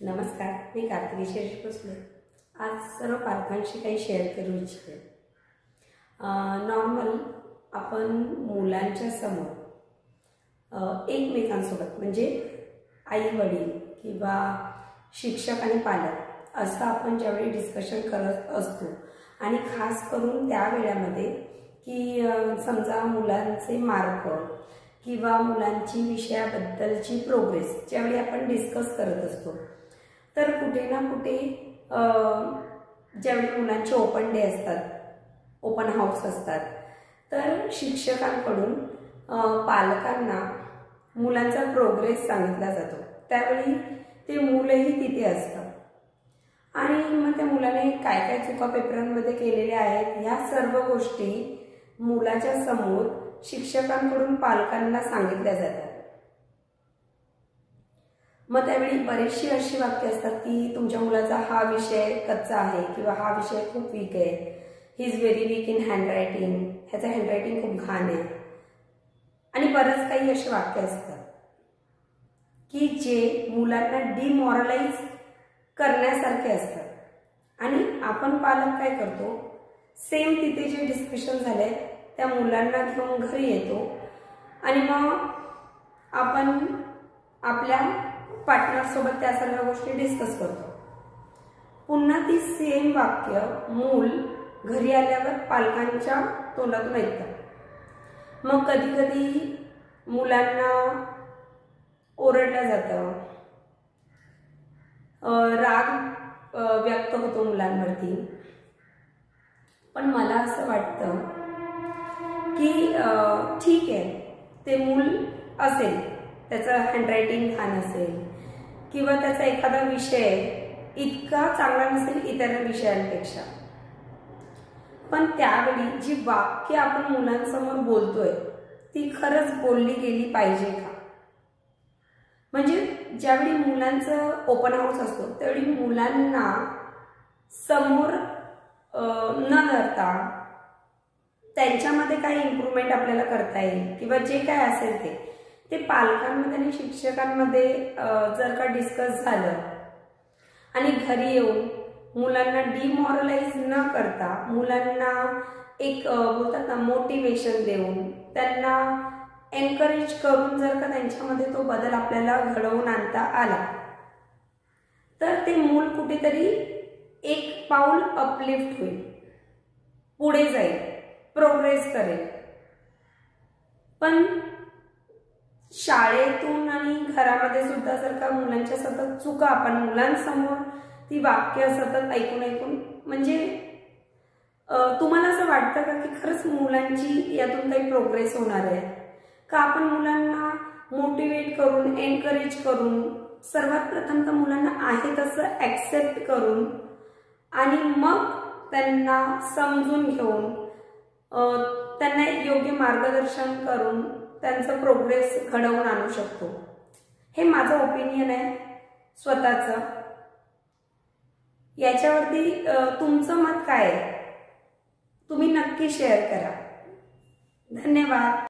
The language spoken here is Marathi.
नमस्कार, मी कार्तिकी शिरीष भोसले। आज सर्व पालकांशी काही शेअर करू इच्छिते। नॉर्मल आपण मुलांच्या समोर एकमेकांसोबत म्हणजे आई वडील किंवा शिक्षक आणि पालक असं आपण ज्यावेळी डिस्कशन करत असतो आणि खास करून त्या वेळामध्ये की समजा मुलांचे मार्क किंवा मुलांची विषयाबद्दलची प्रोग्रेस ज्यावेळी आपण डिस्कस करत असतो तर कुठे ना कुठे ज्यावेळी मुलांचे ओपन डे असतात, ओपन हाऊस असतात, तर शिक्षकांकडून पालकांना मुलांचा प्रोग्रेस सांगितला जातो। त्यावेळी ते मुलंही तिथे असतात आणि मग त्या मुलाने काय काय चुका पेपरांमध्ये केलेल्या आहेत या सर्व गोष्टी मुलाच्या समोर शिक्षकांकडून पालकांना सांगितल्या जातात। मग त्यावेळी बरेचशी अशी वाक्य असतात की तुमच्या मुलाचा हा विषय कच्चा आहे किंवा हा विषय खूप वीक आहे, he is very weak in handwriting, ह्याचं हँडरायटिंग खूप घाण आहे आणि बरंच काही असे वाक्य असतात की जे मुलांना डिमॉरलाइज करण्यासारखे असतात। आणि आपण पालक काय करतो, सेम तिथे जे डिस्कशन झाले त्या मुलांना घेऊन घरी येतो आणि मग आपण आपल्या पार्टनर सोबत त्या सर्व गोष्टी डिस्कस करतो। पुन्हा ती सेम वाक्य मूल घरी आल्यावर पालकांच्या तोंडातून ऐकतं। मग कधी कधी मुलांना ओरडलं जातं, राग व्यक्त होतो मुलांवरती। पण मला असं वाटतं की ठीक आहे, ते मूल असेल, त्याचं हँडरायटिंग घाण असेल किंवा त्याचा एखादा विषय इतका चांगला नसेल इतर विषयांपेक्षा, पण त्यावेळी जी वाक्य आपण मुलांसमोर बोलतोय ती खरंच बोलली गेली पाहिजे का? म्हणजे ज्यावेळी मुलांचं ओपन हाऊस असतो त्यावेळी मुलांना समोर न धरता त्यांच्यामध्ये काही इम्प्रूव्हमेंट आपल्याला करता येईल किंवा जे काय असेल ते पालकांमध्ये आणि शिक्षकांमध्ये जर का डिस्कस झालं आणि घरी येऊन मुलांना डिमॉरलाइज न करता मुलांना एक बोलतात ना मोटिवेशन देऊन त्यांना एनकरेज करून जर का त्यांच्यामध्ये तो बदल आपल्याला घडवून आणता आला तर ते मूल कुठेतरी एक पाऊल अपलिफ्ट होईल, पुढे जाईल, प्रोग्रेस करेल। पण शाळेतून आणि घरामध्ये सुद्धा जर का मुलांच्या सतत चुका आपण मुलांसमोर ती वाक्य सतत ऐकून म्हणजे तुम्हाला असं वाटतं का की खरंच मुलांची यातून काही प्रोग्रेस होणार आहे का? आपण मुलांना मोटिवेट करून एनकरेज करून सर्वात प्रथम तर मुलांना आहे तसं ॲक्सेप्ट करून आणि मग त्यांना समजून घेऊन त्यांना योग्य मार्गदर्शन करून त्यांचं प्रोग्रेस घडवून आणू शकतो। हे माझं ओपिनियन आहे स्वतःचं। याच्यावरती तुमचं मत काय आहे? तुम्ही नक्की शेअर करा। धन्यवाद।